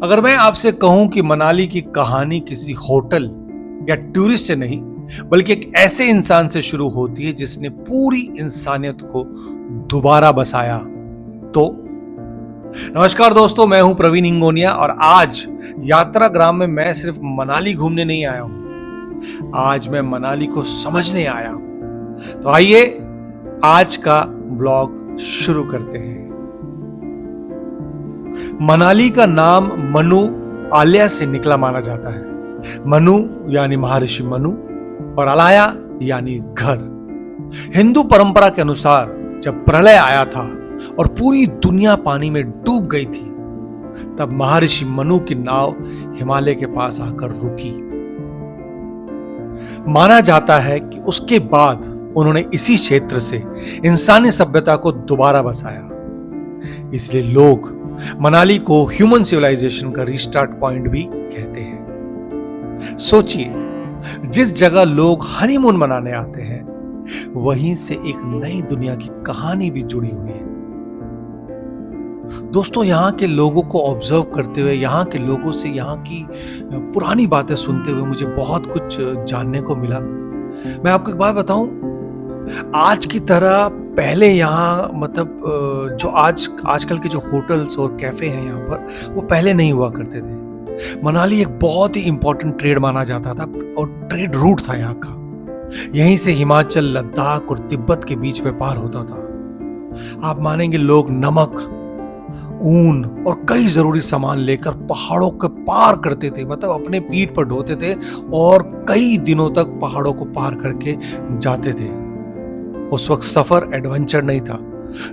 अगर मैं आपसे कहूं कि मनाली की कहानी किसी होटल या टूरिस्ट से नहीं बल्कि एक ऐसे इंसान से शुरू होती है जिसने पूरी इंसानियत को दोबारा बसाया, तो नमस्कार दोस्तों, मैं हूं प्रवीण इंगोनिया और आज यात्रा ग्राम में मैं सिर्फ मनाली घूमने नहीं आया हूं। आज मैं मनाली को समझने आया हूं। तो आइए आज का ब्लॉग शुरू करते हैं। मनाली का नाम मनु आलया से निकला माना जाता है। मनु यानी महर्षि मनु और आलया यानी घर। हिंदू परंपरा के अनुसार जब प्रलय आया था और पूरी दुनिया पानी में डूब गई थी, तब महर्षि मनु की नाव हिमालय के पास आकर रुकी। माना जाता है कि उसके बाद उन्होंने इसी क्षेत्र से इंसानी सभ्यता को दोबारा बसाया। इसलिए लोग मनाली को ह्यूमन सिविलाइजेशन का रिस्टार्ट पॉइंट भी कहते हैं। सोचिए, जिस जगह लोग हनीमून मनाने आते हैं, वहीं से एक नई दुनिया की कहानी भी जुड़ी हुई है। दोस्तों, यहाँ के लोगों को ऑब्जर्व करते हुए, यहाँ के लोगों से यहाँ की पुरानी बातें सुनते हुए मुझे बहुत कुछ जानने को मिला। मैं आपको एक बात बताऊं, आज की तरह पहले यहाँ जो आजकल के जो होटल्स और कैफे हैं यहाँ पर, वो पहले नहीं हुआ करते थे। मनाली एक बहुत ही इंपॉर्टेंट ट्रेड माना जाता था और ट्रेड रूट था यहाँ का। यहीं से हिमाचल, लद्दाख और तिब्बत के बीच व्यापार होता था। आप मानेंगे, लोग नमक, ऊन और कई जरूरी सामान लेकर पहाड़ों के पार करते थे, अपने पीठ पर ढोते थे और कई दिनों तक पहाड़ों को पार करके जाते थे। उस वक्त सफर एडवेंचर नहीं था,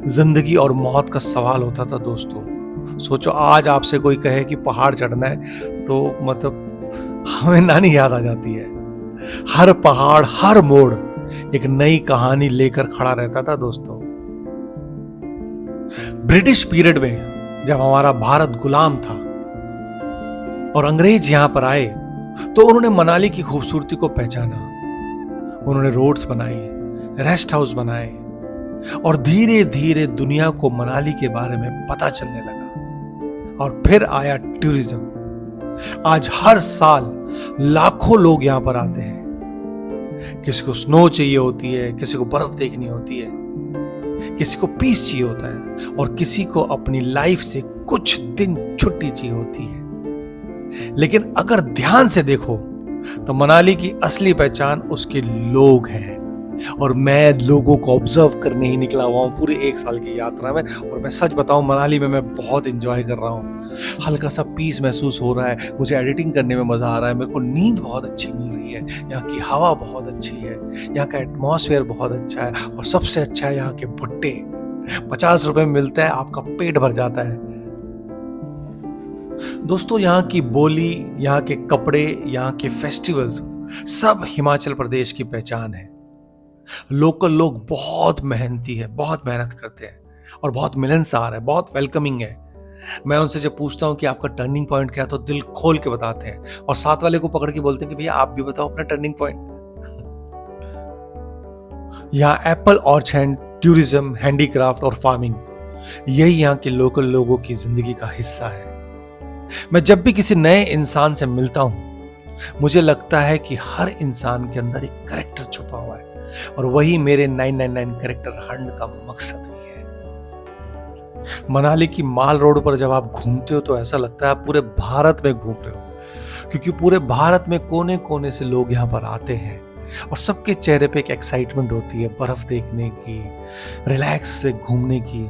जिंदगी और मौत का सवाल होता था। दोस्तों सोचो, आज आपसे कोई कहे कि पहाड़ चढ़ना है तो हमें नानी याद आ जाती है। हर पहाड़, हर मोड़ एक नई कहानी लेकर खड़ा रहता था। दोस्तों, ब्रिटिश पीरियड में जब हमारा भारत गुलाम था और अंग्रेज यहां पर आए, तो उन्होंने मनाली की खूबसूरती को पहचाना। उन्होंने रोड्स बनाई, रेस्ट हाउस बनाए और धीरे धीरे दुनिया को मनाली के बारे में पता चलने लगा। और फिर आया टूरिज्म। आज हर साल लाखों लोग यहां पर आते हैं। किसी को स्नो चाहिए होती है, किसी को बर्फ देखनी होती है, किसी को पीस चाहिए होता है और किसी को अपनी लाइफ से कुछ दिन छुट्टी चाहिए होती है। लेकिन अगर ध्यान से देखो तो मनाली की असली पहचान उसके लोग हैं। और मैं लोगों को ऑब्जर्व करने ही निकला हुआ हूँ पूरे 1 साल की यात्रा में। और मैं सच बताऊं, मनाली में मैं बहुत एंजॉय कर रहा हूँ। हल्का सा पीस महसूस हो रहा है, मुझे एडिटिंग करने में मजा आ रहा है, मेरे को नींद बहुत अच्छी मिल रही है, यहाँ की हवा बहुत अच्छी है, यहाँ का एटमॉस्फेयर बहुत अच्छा है और सबसे अच्छा है यहाँ के भुट्टे। 50 रुपए में मिलता है, आपका पेट भर जाता है। दोस्तों, यहाँ की बोली, यहाँ के कपड़े, यहाँ के फेस्टिवल्स सब हिमाचल प्रदेश की पहचान है। लोकल लोग बहुत मेहनती है, बहुत मेहनत करते हैं और बहुत मिलनसार है, बहुत वेलकमिंग है। मैं उनसे जब पूछता हूं कि आपका टर्निंग पॉइंट क्या है, तो दिल खोल के बताते हैं और साथ वाले को पकड़ के बोलते हैं कि भैया आप भी बताओ अपना टर्निंग पॉइंट। यहाँ एप्पल ऑर्चर्ड, टूरिज्म, हैंडीक्राफ्ट और फार्मिंग, यही यहाँ के लोकल लोगों की जिंदगी का हिस्सा है। मैं जब भी किसी नए इंसान से मिलता हूं, मुझे लगता है कि हर इंसान के अंदर एक कैरेक्टर छुपा हुआ है और वही मेरे 999 कैरेक्टर हंट का मकसद भी है। मनाली की माल रोड पर जब आप घूमते हो तो ऐसा लगता है आप पूरे भारत में घूम रहे हो, क्योंकि पूरे भारत में कोने कोने से लोग यहाँ पर आते हैं और सबके चेहरे पे एक एक्साइटमेंट होती है बर्फ देखने की, रिलैक्स से घूमने की।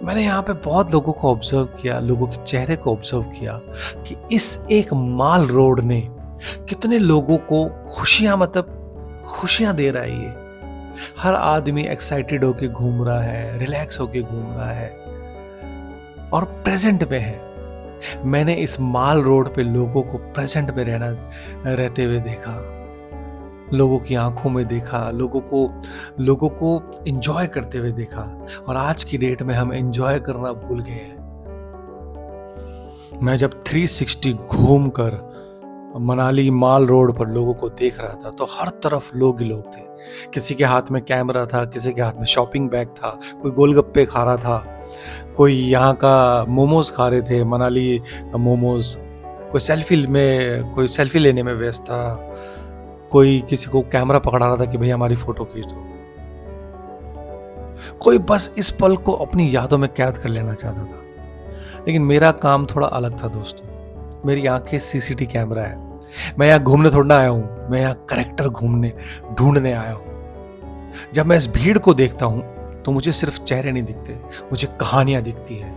मैंने यहाँ पे बहुत लोगों को ऑब्जर्व किया, लोगों के चेहरे को ऑब्जर्व किया कि इस एक माल रोड ने कितने लोगों को खुशियां दे रहा है। ये हर आदमी एक्साइटेड होके घूम रहा है, रिलैक्स होके घूम रहा है और प्रेजेंट में है। मैंने इस माल रोड पे लोगों को प्रेजेंट में रहते हुए देखा, लोगों की आंखों में देखा, लोगों को एंजॉय करते हुए देखा। और आज की डेट में हम एंजॉय करना भूल गए हैं। मैं जब 360 घूम कर मनाली माल रोड पर लोगों को देख रहा था, तो हर तरफ लोग ही लोग थे। किसी के हाथ में कैमरा था, किसी के हाथ में शॉपिंग बैग था, कोई गोलगप्पे खा रहा था, कोई यहाँ का मोमोज खा रहे थे, मनाली मोमोज। कोई सेल्फी लेने में व्यस्त था। कोई किसी को कैमरा पकड़ा रहा था कि भैया हमारी फोटो खींच दो। कोई बस इस पल को अपनी यादों में कैद कर लेना चाहता था। लेकिन मेरा काम थोड़ा अलग था दोस्तों। मेरी आंखें सीसीटी कैमरा है। मैं यहाँ घूमने थोड़ा ना आया हूं, मैं यहाँ करेक्टर ढूंढने आया हूं। जब मैं इस भीड़ को देखता हूं तो मुझे सिर्फ चेहरे नहीं दिखते, मुझे कहानियां दिखती है।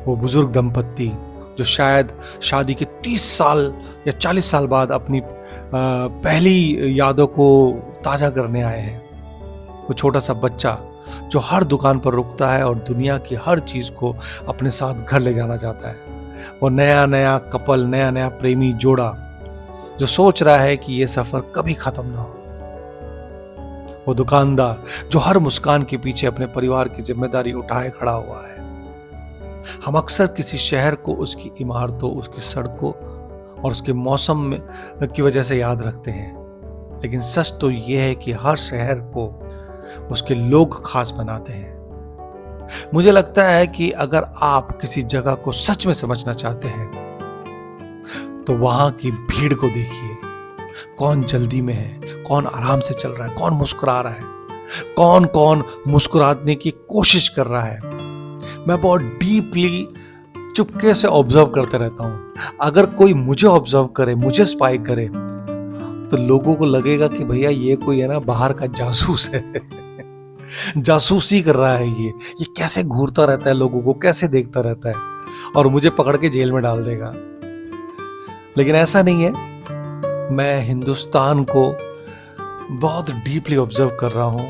वो बुजुर्ग दंपत्ति जो शायद शादी के 30 साल या 40 साल बाद अपनी पहली यादों को ताजा करने आए हैं। वो छोटा सा बच्चा जो हर दुकान पर रुकता है और दुनिया की हर चीज को अपने साथ घर ले जाना चाहता है। वो नया नया कपल, नया नया प्रेमी जोड़ा जो सोच रहा है कि ये सफर कभी खत्म ना हो। वो दुकानदार जो हर मुस्कान के पीछे अपने परिवार की जिम्मेदारी उठाए खड़ा हुआ है। हम अक्सर किसी शहर को उसकी इमारतों, उसकी सड़कों और उसके मौसम में की वजह से याद रखते हैं। लेकिन सच तो यह है कि हर शहर को उसके लोग खास बनाते हैं। मुझे लगता है कि अगर आप किसी जगह को सच में समझना चाहते हैं तो वहां की भीड़ को देखिए। कौन जल्दी में है, कौन आराम से चल रहा है, कौन मुस्कुरा रहा है, कौन कौन मुस्कुराने की कोशिश कर रहा है। मैं बहुत डीपली चुपके से ऑब्जर्व करते रहता हूं। अगर कोई मुझे ऑब्जर्व करे, मुझे स्पाई करे, तो लोगों को लगेगा कि भैया ये कोई है ना बाहर का जासूस है। जासूसी कर रहा है ये कैसे घूरता रहता है, लोगों को कैसे देखता रहता है और मुझे पकड़ के जेल में डाल देगा। लेकिन ऐसा नहीं है। मैं हिंदुस्तान को बहुत डीपली ऑब्जर्व कर रहा हूं।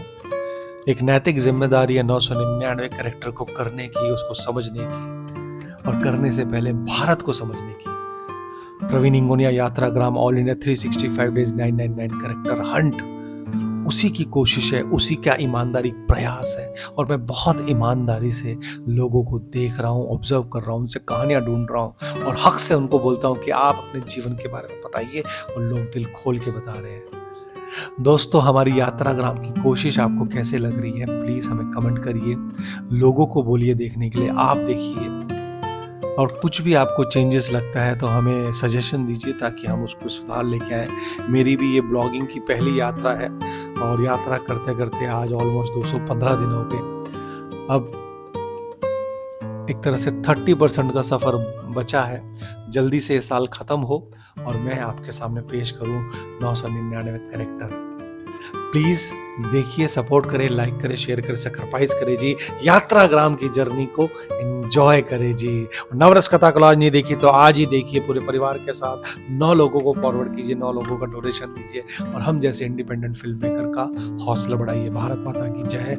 एक नैतिक जिम्मेदारी है 999 कैरेक्टर को करने की, उसको समझने की और करने से पहले भारत को समझने की। प्रवीण इंगोनिया Yatragram all India 365 days 999 character hunt उसी की कोशिश है, उसी का ईमानदारी प्रयास है। और मैं बहुत ईमानदारी से लोगों को देख रहा हूँ, ऑब्जर्व कर रहा हूँ, उनसे कहानियां ढूंढ रहा हूँ और हक से उनको बोलता हूँ कि आप अपने जीवन के बारे में बताइए। और लोग दिल खोल के बता रहे हैं। दोस्तों, हमारी यात्राग्राम की कोशिश आपको कैसे लग रही है, प्लीज हमें कमेंट करिए। लोगों को बोलिए देखने के लिए, आप देखिए। और कुछ भी आपको चेंजेस लगता है तो हमें सजेशन दीजिए ताकि हम उसको सुधार लेके आए। मेरी भी ये ब्लॉगिंग की पहली यात्रा है और यात्रा करते करते आज ऑलमोस्ट 215 दिन हो गए। अब एक तरह से 30% का सफर बचा है। जल्दी से ये साल खत्म हो और मैं आपके सामने पेश करूं 999 कैरेक्टर। प्लीज देखिए, सपोर्ट करें, लाइक करें, शेयर करें, सैक्रिफाइस करें जी। यात्राग्राम की जर्नी को एंजॉय करें जी। नवरस कथा कॉलेज नहीं देखी तो आज ही देखिए पूरे परिवार के साथ। 9 लोगों को फॉरवर्ड कीजिए, 9 लोगों का डोनेशन दीजिए और हम जैसे इंडिपेंडेंट फिल्म मेकर का हौसला बढ़ाइए। भारत माता की जय।